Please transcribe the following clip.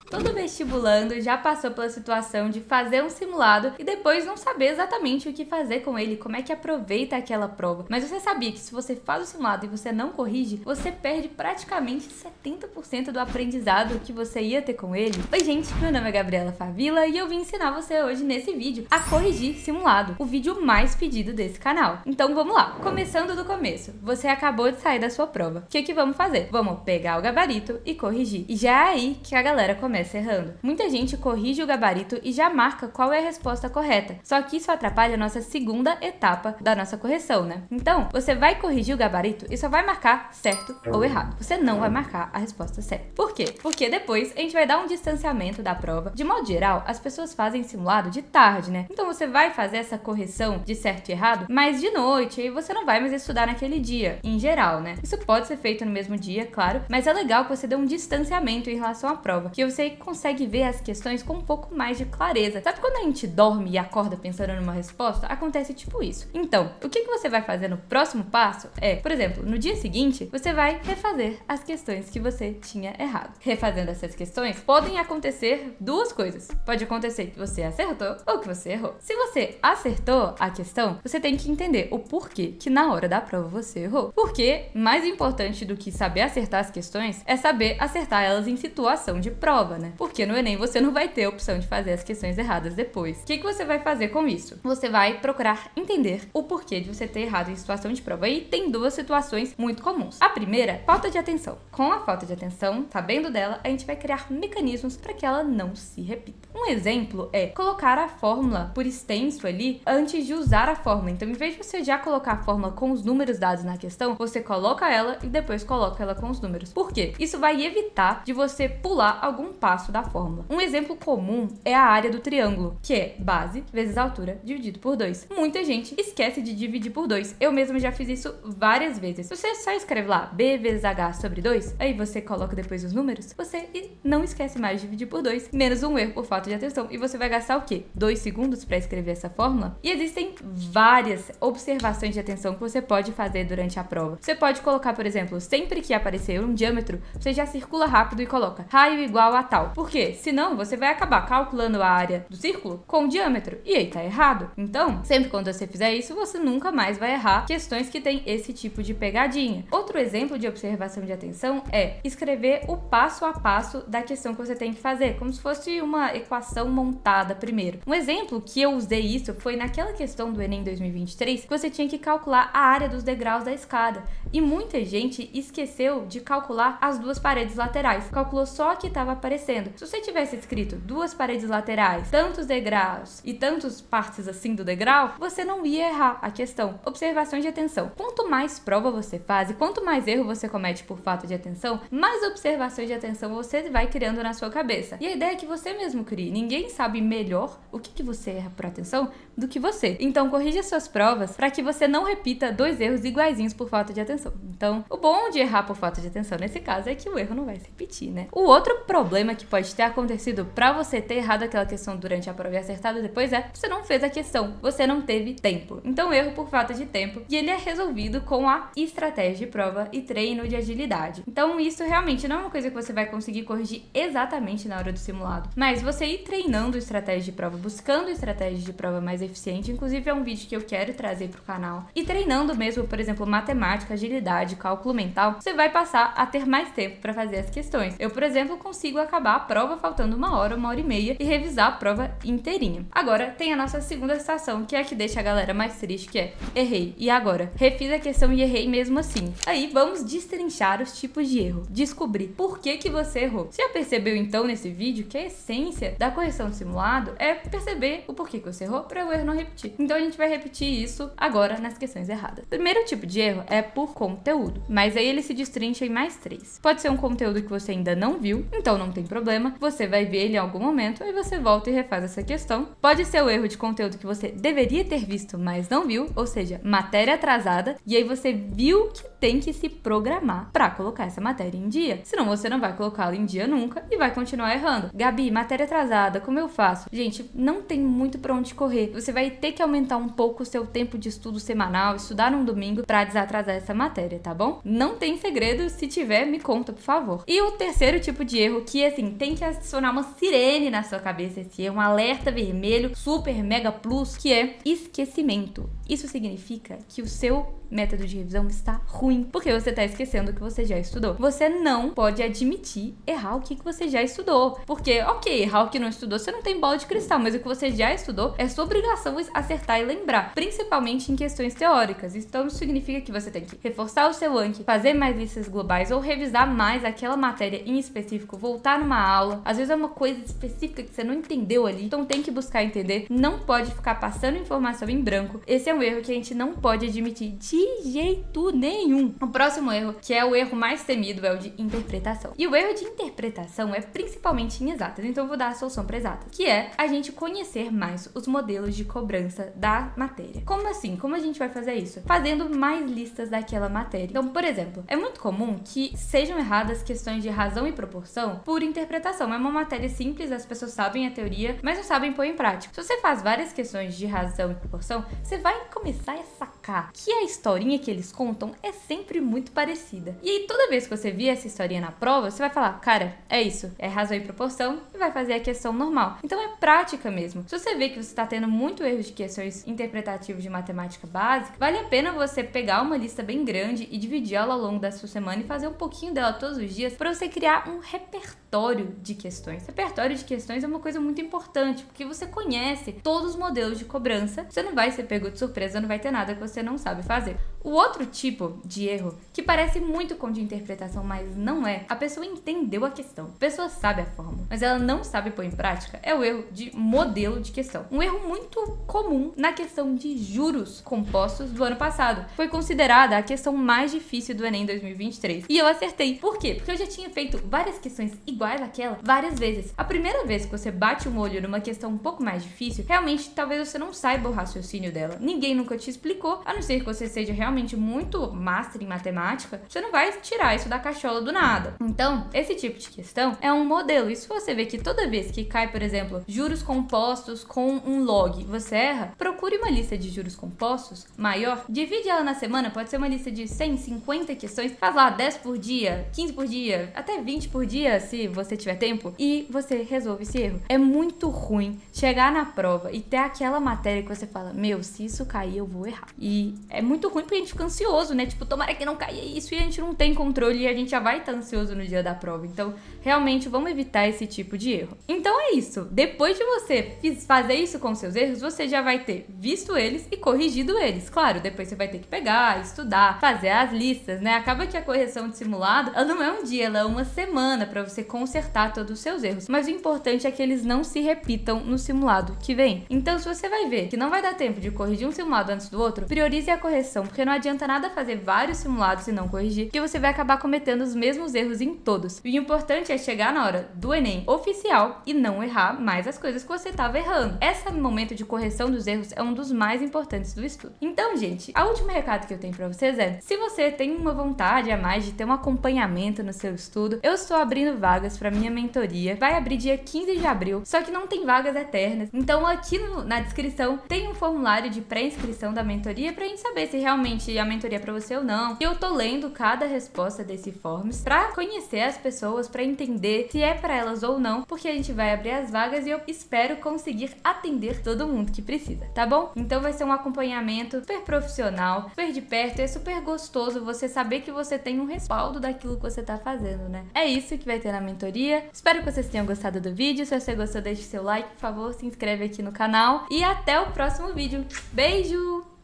Todo vestibulando já passou pela situação de fazer um simulado e depois não saber exatamente o que fazer com ele, como é que aproveita aquela prova. Mas você sabia que se você faz o simulado e você não corrige, você perde praticamente 70% do aprendizado que você ia ter com ele? Oi gente, meu nome é Gabriela Favila e eu vim ensinar você hoje nesse vídeo a corrigir simulado, o vídeo mais pedido desse canal. Então vamos lá, começando do começo. Você acabou de sair da sua prova. O que vamos fazer? Vamos pegar o gabarito e corrigir. E já é aí que a galera começa errando. Muita gente corrige o gabarito e já marca qual é a resposta correta. Só que isso atrapalha a nossa segunda etapa da nossa correção, né? Então, você vai corrigir o gabarito e só vai marcar certo ou errado. Você não vai marcar a resposta certa. Por quê? Porque depois a gente vai dar um distanciamento da prova. De modo geral, as pessoas fazem simulado de tarde, né? Então você vai fazer essa correção de certo e errado, mas de noite, aí você não vai mais estudar naquele dia, em geral, né? Isso pode ser feito no mesmo dia, claro, mas é legal que você dê um distanciamento em relação à prova, que você consegue ver as questões com um pouco mais de clareza. Sabe quando a gente dorme e acorda pensando numa resposta? Acontece tipo isso. Então, o que você vai fazer no próximo passo é, por exemplo, no dia seguinte, você vai refazer as questões que você tinha errado. Refazendo essas questões, podem acontecer duas coisas. Pode acontecer que você acertou ou que você errou. Se você acertou a questão, você tem que entender o porquê que na hora da prova você errou. Porque mais importante do que saber acertar as questões é saber acertar elas em situação de prova, né? Porque no Enem você não vai ter a opção de fazer as questões erradas depois. O que você vai fazer com isso? Você vai procurar entender o porquê de você ter errado em situação de prova. E tem duas situações muito comuns. A primeira, falta de atenção. Com a falta de atenção, sabendo dela, a gente vai criar mecanismos para que ela não se repita. Um exemplo é colocar a fórmula por extenso ali antes de usar a fórmula. Então, em vez de você já colocar a fórmula com os números dados na questão, você coloca ela e depois coloca ela com os números. Por quê? Isso vai evitar de você pular algum passo da fórmula. Um exemplo comum é a área do triângulo, que é base vezes altura dividido por 2. Muita gente esquece de dividir por 2. Eu mesma já fiz isso várias vezes. Você só escreve lá b vezes h sobre 2, aí você coloca depois os números, você não esquece mais de dividir por 2, menos um erro por falta de atenção. E você vai gastar o quê? 2 segundos para escrever essa fórmula? E existem várias observações de atenção que você pode fazer durante a prova. Você pode colocar, por exemplo, sempre que aparecer um diâmetro, você já circula rápido e coloca raio igual a tal. Por quê? Senão você vai acabar calculando a área do círculo com o diâmetro. E aí tá errado. Então, sempre quando você fizer isso, você nunca mais vai errar questões que tem esse tipo de pegadinha. Outro exemplo de observação de atenção é escrever o passo a passo da questão que você tem que fazer, como se fosse uma equação montada primeiro. Um exemplo que eu usei isso foi naquela questão do Enem 2023, que você tinha que calcular a área dos degraus da escada. E muita gente esqueceu de calcular as duas paredes laterais. Calculou só a que estava aparecendo. Se você tivesse escrito duas paredes laterais, tantos degraus e tantas partes assim do degrau, você não ia errar a questão. Observação de atenção. Quanto mais prova você faz e quanto mais erro você comete por falta de atenção, mais observações de atenção você vai criando na sua cabeça. E a ideia é que você mesmo crie. Ninguém sabe melhor o que você erra por atenção do que você. Então corrija suas provas para que você não repita dois erros iguaizinhos por falta de atenção. Então, o bom de errar por falta de atenção nesse caso é que o erro não vai se repetir, né? O outro problema que pode ter acontecido para você ter errado aquela questão durante a prova e acertado depois é você não fez a questão, você não teve tempo. Então, erro por falta de tempo, e ele é resolvido com a estratégia de prova e treino de agilidade. Então, isso realmente não é uma coisa que você vai conseguir corrigir exatamente na hora do simulado, mas você ir treinando estratégia de prova, buscando estratégias de prova mais eficiente, inclusive é um vídeo que eu quero trazer pro canal, e treinando mesmo, por exemplo, matemática, agilidade, cálculo mental, você vai passar a ter mais tempo para fazer as questões. Eu, por exemplo, consigo acabar a prova faltando uma hora e meia e revisar a prova inteirinha. Agora, tem a nossa segunda situação, que é a que deixa a galera mais triste, que é errei, e agora? Refiz a questão e errei mesmo assim. Aí, vamos destrinchar os tipos de erro, descobrir por que você errou. Você já percebeu, então, nesse vídeo, que a essência da correção do simulado é perceber o porquê que você errou para o erro não repetir. Então, a gente vai repetir isso agora nas questões erradas. O primeiro tipo de erro é por conteúdo, mas aí ele se destrincha em mais 3. Pode ser um conteúdo que você ainda não viu, então não tem problema, você vai ver ele em algum momento, aí você volta e refaz essa questão. Pode ser o erro de conteúdo que você deveria ter visto, mas não viu, ou seja, matéria atrasada, e aí você viu que tem que se programar para colocar essa matéria em dia, senão você não vai colocá-la em dia nunca e vai continuar errando. Gabi, matéria atrasada, como eu faço? Gente, não tem muito pra onde correr. Você vai ter que aumentar um pouco o seu tempo de estudo semanal, estudar num domingo para desatrasar essa matéria, tá bom? Não tem segredo, se tiver, me conta, por favor. E o terceiro tipo de erro, que é assim, tem que adicionar uma sirene na sua cabeça esse erro, um alerta vermelho, super mega plus, que é esquecimento. Isso significa que o seu método de revisão está ruim, porque você está esquecendo o que você já estudou. Você não pode admitir errar o que você já estudou, porque, ok, errar o que não estudou, você não tem bola de cristal, mas o que você já estudou é sua obrigação acertar e lembrar, principalmente em questões teóricas. Então isso significa que você tem que reforçar o seu Anki, fazer mais listas globais ou revisar mais aquela matéria em específico, voltar numa aula. Às vezes é uma coisa específica que você não entendeu ali, então tem que buscar entender. Não pode ficar passando informação em branco. Esse é um erro que a gente não pode admitir de jeito nenhum. O próximo erro, que é o erro mais temido, é o de interpretação. E o erro de interpretação é principalmente em exatas, então eu vou dar a solução para exatas, que é a gente conhecer mais os modelos de cobrança da matéria. Como assim? Como a gente vai fazer isso? Fazendo mais listas daquela matéria. Então, por exemplo, é muito comum que sejam erradas questões de razão e proporção por interpretação. É uma matéria simples, as pessoas sabem a teoria, mas não sabem pôr em prática. Se você faz várias questões de razão e proporção, você vai começar a sacar que a historinha que eles contam é sempre muito parecida. E aí, toda vez que você vir essa historinha na prova, você vai falar, cara, é isso, é razão e proporção, e vai fazer a questão normal. Então é prática mesmo. Se você vê que você está tendo muito erro de questões interpretativas de matemática básica, vale a pena você pegar uma lista bem grande e dividir ela ao longo da sua semana e fazer um pouquinho dela todos os dias para você criar um repertório de questões. Repertório de questões é uma coisa muito importante, porque você conhece todos os modelos de cobrança, você não vai ser pego de surpresa, não vai ter nada que você não sabe fazer. O outro tipo de erro, que parece muito com de interpretação, mas não é, a pessoa entendeu a questão, a pessoa sabe a fórmula, mas ela não sabe pôr em prática, é o erro de modelo de questão. Um erro muito comum na questão de juros compostos do ano passado. Foi considerada a questão mais difícil do Enem 2023. E eu acertei. Por quê? Porque eu já tinha feito várias questões iguais àquela várias vezes. A primeira vez que você bate um olho numa questão um pouco mais difícil, realmente talvez você não saiba o raciocínio dela. Ninguém nunca te explicou, a não ser que você seja realmente muito master em matemática, você não vai tirar isso da cachola do nada. Então, esse tipo de questão é um modelo. E se você vê que toda vez que cai, por exemplo, juros compostos com um log, você erra, procure uma lista de juros compostos maior, divide ela na semana, pode ser uma lista de 100, 50 questões, faz lá 10 por dia, 15 por dia, até 20 por dia, se você tiver tempo, e você resolve esse erro. É muito ruim chegar na prova e ter aquela matéria que você fala, meu, se isso cair, eu vou errar. E é muito ruim porque a gente fica ansioso, né? Tipo, tomara que não caia isso, e a gente não tem controle e a gente já vai estar ansioso no dia da prova. Então, realmente, vamos evitar esse tipo de erro. Então é isso. Depois de você fazer isso com seus erros, você já vai ter visto eles e corrigido eles. Claro, depois você vai ter que pegar, estudar, fazer as listas, né? Acaba que a correção de simulado, ela não é um dia, ela é uma semana para você consertar todos os seus erros. Mas o importante é que eles não se repitam no simulado que vem. Então, se você vai ver que não vai dar tempo de corrigir um simulado antes do outro, priorize a correção, porque não adianta nada fazer vários simulados e não corrigir, porque você vai acabar cometendo os mesmos erros em todos. E o importante é chegar na hora do Enem oficial e não errar mais as coisas que você estava errando. Esse momento de correção dos erros é um dos mais importantes do estudo. Então, gente, o último recado que eu tenho pra vocês é, se você tem uma vontade a mais de ter um acompanhamento no seu estudo, eu estou abrindo vagas pra minha mentoria. Vai abrir dia 15 de abril, só que não tem vagas eternas. Então, aqui na descrição tem um formulário de pré-inscrição da mentoria pra gente saber se realmente a mentoria é pra você ou não. Eu tô lendo cada resposta desse forms pra conhecer as pessoas, pra entender se é pra elas ou não, porque a gente vai abrir as vagas e eu espero conseguir atender todo mundo que precisa, tá bom? Então vai ser um acompanhamento super profissional, super de perto, e é super gostoso você saber que você tem um respaldo daquilo que você tá fazendo, né? É isso que vai ter na mentoria. Espero que vocês tenham gostado do vídeo. Se você gostou, deixe seu like, por favor, se inscreve aqui no canal e até o próximo vídeo. Beijo!